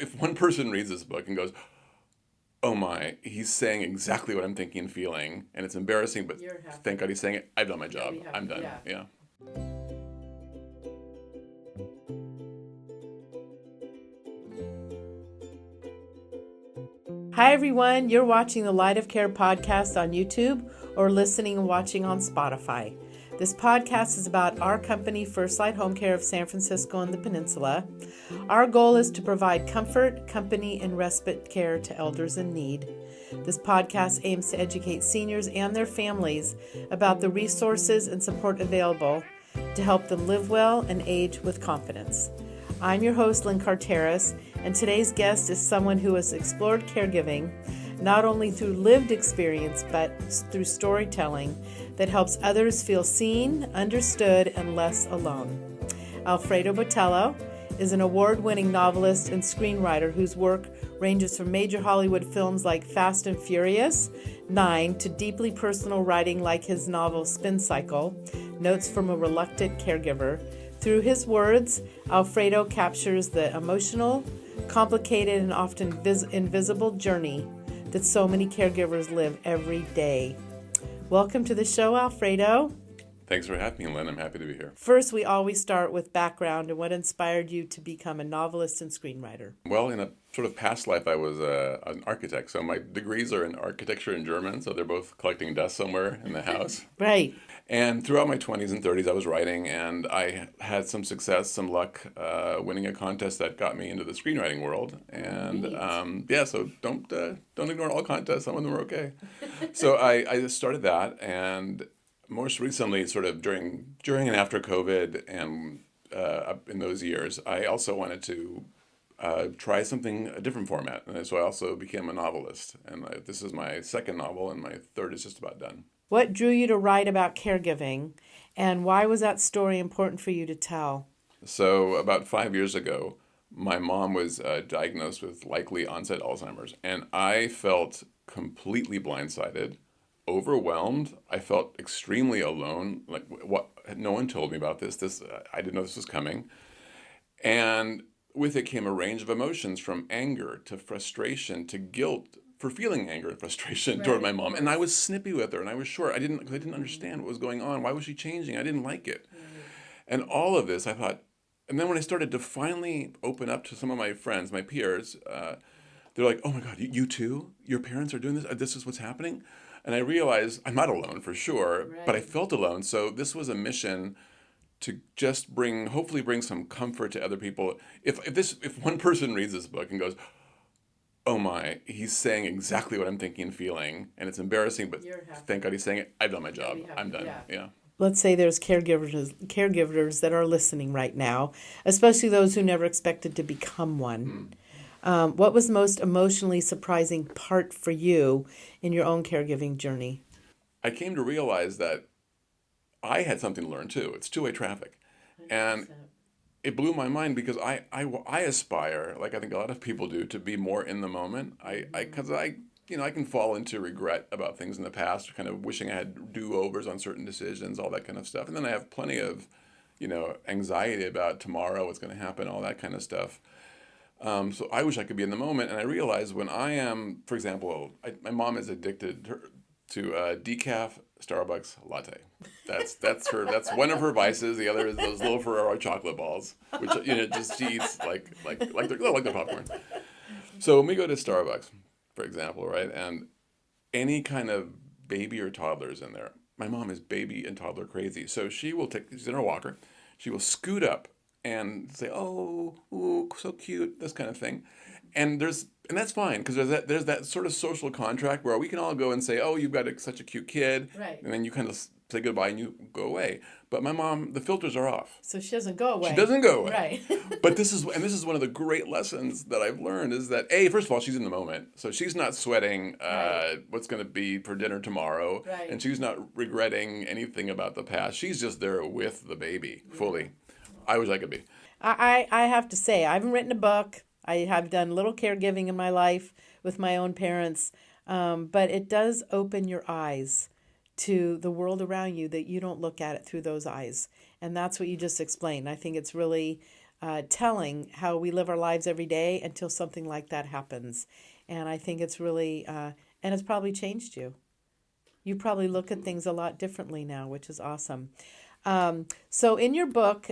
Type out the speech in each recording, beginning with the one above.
if one person reads this book and goes, oh my, he's saying exactly what I'm thinking and feeling, and it's embarrassing, but thank God he's saying it. I've done my job. I'm done. Yeah. Hi, everyone. You're watching the Light of Care podcast on YouTube or listening and watching on Spotify. This podcast is about our company, FirstLight Home Care of San Francisco and the Peninsula. Our goal is to provide comfort, company, and respite care to elders in need. This podcast aims to educate seniors and their families about the resources and support available to help them live well and age with confidence. I'm your host, Lynn Carteris, and today's guest is someone who has explored caregiving not only through lived experience, but through storytelling that helps others feel seen, understood, and less alone. Alfredo Botello is an award-winning novelist and screenwriter whose work ranges from major Hollywood films like Fast and Furious 9 to deeply personal writing like his novel Spin Cycle, Notes from a Reluctant Caregiver. Through his words, Alfredo captures the emotional, complicated, and often invisible journey that so many caregivers live every day. Welcome to the show, Alfredo. Thanks for having me, Lynn. I'm happy to be here. First, we always start with background and what inspired you to become a novelist and screenwriter. Well, in a sort of past life, I was an architect. So my degrees are in architecture and German, so they're both collecting dust somewhere in the house. Right. And throughout my 20s and 30s, I was writing, and I had some success, some luck, winning a contest that got me into the screenwriting world. And so don't ignore all contests. Some of them are okay. So I started that, and most recently, sort of during and after COVID, and in those years, I also wanted to try a different format, and so I also became a novelist. And this is my second novel, and my third is just about done. What drew you to write about caregiving, and why was that story important for you to tell? So about 5 years ago, my mom was diagnosed with likely onset Alzheimer's, and I felt completely blindsided, overwhelmed. I felt extremely alone. Like, what? No one told me about this. I didn't know this was coming. And with it came a range of emotions, from anger to frustration to guilt for feeling anger and frustration toward my mom. And I was snippy with her, and I was short. I didn't understand what was going on. Why was she changing? I didn't like it. And all of this, I thought, and then when I started to finally open up to some of my friends, my peers, they're like, oh my God, you too? Your parents are doing this? This is what's happening? And I realized I'm not alone for sure, but I felt alone. So this was a mission to just hopefully bring some comfort to other people. If one person reads this book and goes, oh my, he's saying exactly what I'm thinking and feeling, and it's embarrassing, but thank God he's saying it. I've done my job. I'm done. Yeah. Let's say there's caregivers that are listening right now, especially those who never expected to become one. What was the most emotionally surprising part for you in your own caregiving journey? I came to realize that I had something to learn too. It's two-way traffic. 100%. And it blew my mind because I aspire, like I think a lot of people do, to be more in the moment. Because I can fall into regret about things in the past, kind of wishing I had do-overs on certain decisions, all that kind of stuff. And then I have plenty of, anxiety about tomorrow, what's going to happen, all that kind of stuff. So I wish I could be in the moment. And I realize when I am, for example, my mom is addicted to decaf Starbucks latte. That's one of her vices. The other is those little Ferrero chocolate balls, which just she eats like they're popcorn. So when we go to Starbucks, for example, right, and any kind of baby or toddler is in there, my mom is baby and toddler crazy. So she's in her walker, she will scoot up and say, "Oh, ooh, so cute," this kind of thing, and that's fine, because there's that sort of social contract where we can all go and say, "Oh, you've got such a cute kid," right, and then you kind of say goodbye and you go away. But my mom, the filters are off. So she doesn't go away. She doesn't go away. Right. But this is one of the great lessons that I've learned, is that first of all, she's in the moment, so she's not sweating what's going to be for dinner tomorrow, and she's not regretting anything about the past. She's just there with the baby fully. I wish I could be. I have to say, I haven't written a book. I have done little caregiving in my life with my own parents, but it does open your eyes to the world around you that you don't look at it through those eyes. And that's what you just explained. I think it's really telling how we live our lives every day until something like that happens. And I think it's really, and it's probably changed you. You probably look at things a lot differently now, which is awesome. So in your book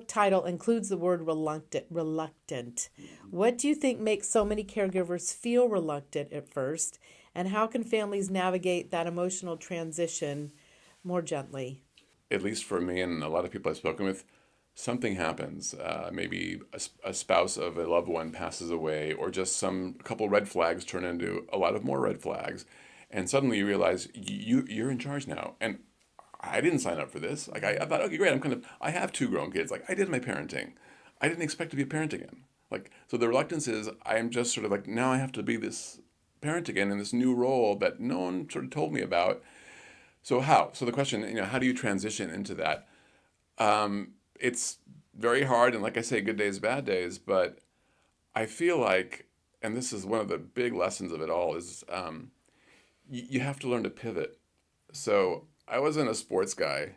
title includes the word reluctant. Reluctant. What do you think makes so many caregivers feel reluctant at first? And how can families navigate that emotional transition more gently? At least for me and a lot of people I've spoken with, something happens. Maybe a spouse of a loved one passes away, or just a couple red flags turn into a lot of more red flags. And suddenly you realize you're in charge now. And I didn't sign up for this. Like I thought, okay, great. I have 2 grown kids. Like I did my parenting. I didn't expect to be a parent again. Like, so the reluctance is I'm just sort of like, now I have to be this parent again in this new role that no one sort of told me about. So how? So the question, how do you transition into that? It's very hard. And like I say, good days, bad days, but I feel like, and this is one of the big lessons of it all is, you have to learn to pivot. So I wasn't a sports guy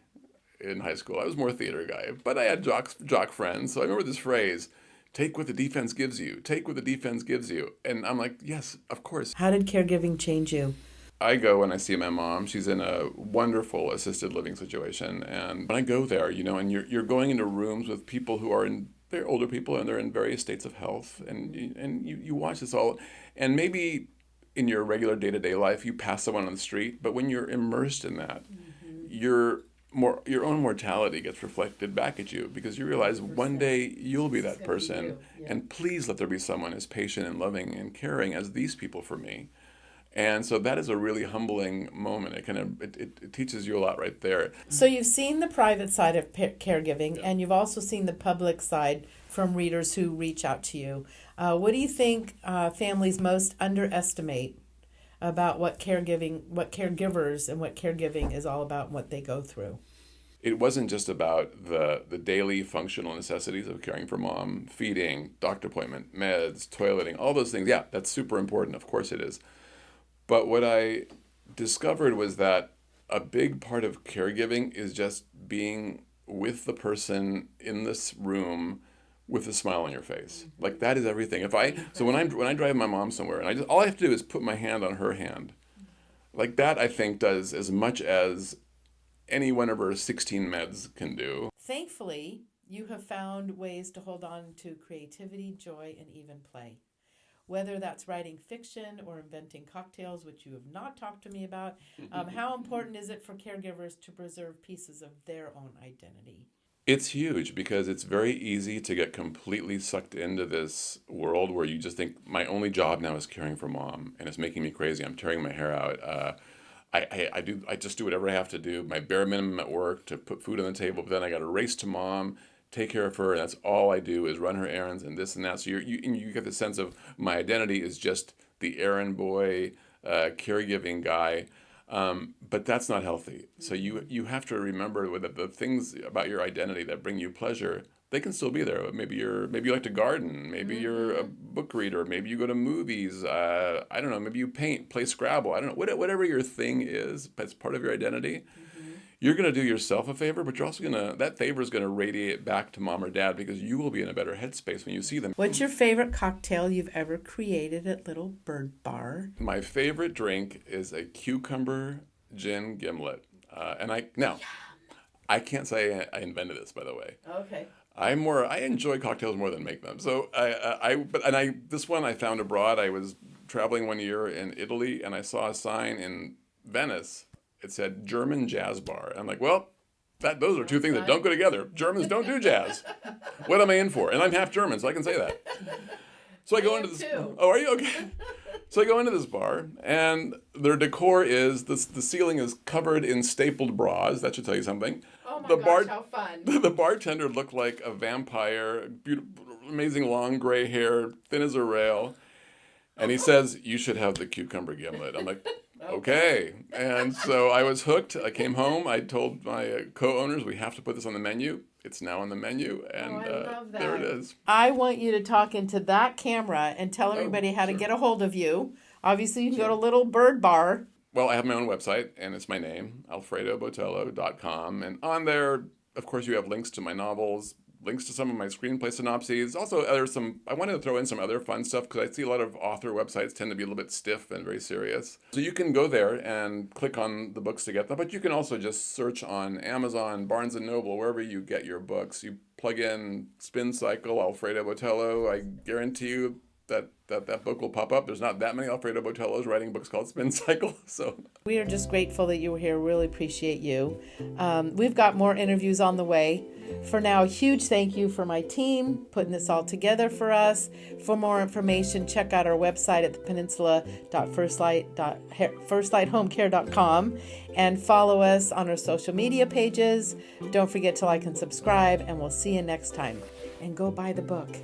in high school. I was more a theater guy, but I had jock friends. So I remember this phrase, take what the defense gives you. Take what the defense gives you. And I'm like, yes, of course. How did caregiving change you? I go and I see my mom. She's in a wonderful assisted living situation. And when I go there, and you're going into rooms with people who are they're older people and they're in various states of health. And you watch this all. And maybe in your regular day-to-day life, you pass someone on the street. But when you're immersed in that, your own mortality gets reflected back at you, because you realize 100%. One day you'll be that person. Yeah. And please let there be someone as patient and loving and caring as these people for me. And so that is a really humbling moment. It teaches you a lot right there. So you've seen the private side of caregiving, and you've also seen the public side from readers who reach out to you. What do you think families most underestimate about what caregivers and what caregiving is all about and what they go through? It wasn't just about the daily functional necessities of caring for mom, feeding, doctor appointment, meds, toileting, all those things. Yeah, that's super important. Of course it is. But what I discovered was that a big part of caregiving is just being with the person in this room with a smile on your face. Like that is everything. So when I drive my mom somewhere, and all I have to do is put my hand on her hand. Like that, I think, does as much as any one of her 16 meds can do. Thankfully, you have found ways to hold on to creativity, joy, and even play. Whether that's writing fiction or inventing cocktails, which you have not talked to me about, how important is it for caregivers to preserve pieces of their own identity? It's huge, because it's very easy to get completely sucked into this world where you just think, my only job now is caring for mom, and it's making me crazy. I'm tearing my hair out. I just do whatever I have to do, my bare minimum at work to put food on the table, but then I got to race to mom, take care of her, and that's all I do is run her errands and this and that. So you get the sense of my identity is just the errand boy, caregiving guy, but that's not healthy. So you have to remember that the things about your identity that bring you pleasure, they can still be there. Maybe you like to garden, maybe you're a book reader, maybe you go to movies. I don't know. Maybe you paint, play Scrabble. I don't know. Whatever your thing is, that's part of your identity. You're going to do yourself a favor, but you're also that favor is going to radiate back to mom or dad, because you will be in a better headspace when you see them. What's your favorite cocktail you've ever created at Little Bird Bar? My favorite drink is a cucumber gin gimlet. I can't say I invented this, by the way. Okay. I enjoy cocktails more than make them. So this one I found abroad. I was traveling one year in Italy, and I saw a sign in Venice. It said German jazz bar. And I'm like, well, those are two things that don't go together. Germans don't do jazz. What am I in for? And I'm half German, so I can say that. So I go into this. Too. Oh, are you okay? So I go into this bar, and their decor is the ceiling is covered in stapled bras. That should tell you something. Oh my gosh, how fun! The bartender looked like a vampire, beautiful, amazing long gray hair, thin as a rail, and he says, "You should have the cucumber gimlet." I'm like, okay. And so I was hooked. I came home. I told my co-owners, we have to put this on the menu. It's now on the menu, and I love that. There it is. I want you to talk into that camera and tell everybody how to get a hold of you. Obviously, you can go to Little Bird Bar. Well, I have my own website, and it's my name, alfredobotello.com. And on there, of course, you have links to my novels, links to some of my screenplay synopses. Also, I wanted to throw in some other fun stuff because I see a lot of author websites tend to be a little bit stiff and very serious. So you can go there and click on the books to get them, but you can also just search on Amazon, Barnes & Noble, wherever you get your books. You plug in Spin Cycle, Alfredo Botello. I guarantee you that book will pop up. There's not that many Alfredo Botellos writing books called Spin Cycle. So we are just grateful that you were here. Really appreciate you. We've got more interviews on the way. For now, a huge thank you for my team putting this all together for us. For more information, check out our website at thepeninsula.firstlighthomecare.com and follow us on our social media pages. Don't forget to like and subscribe, and we'll see you next time. And go buy the book.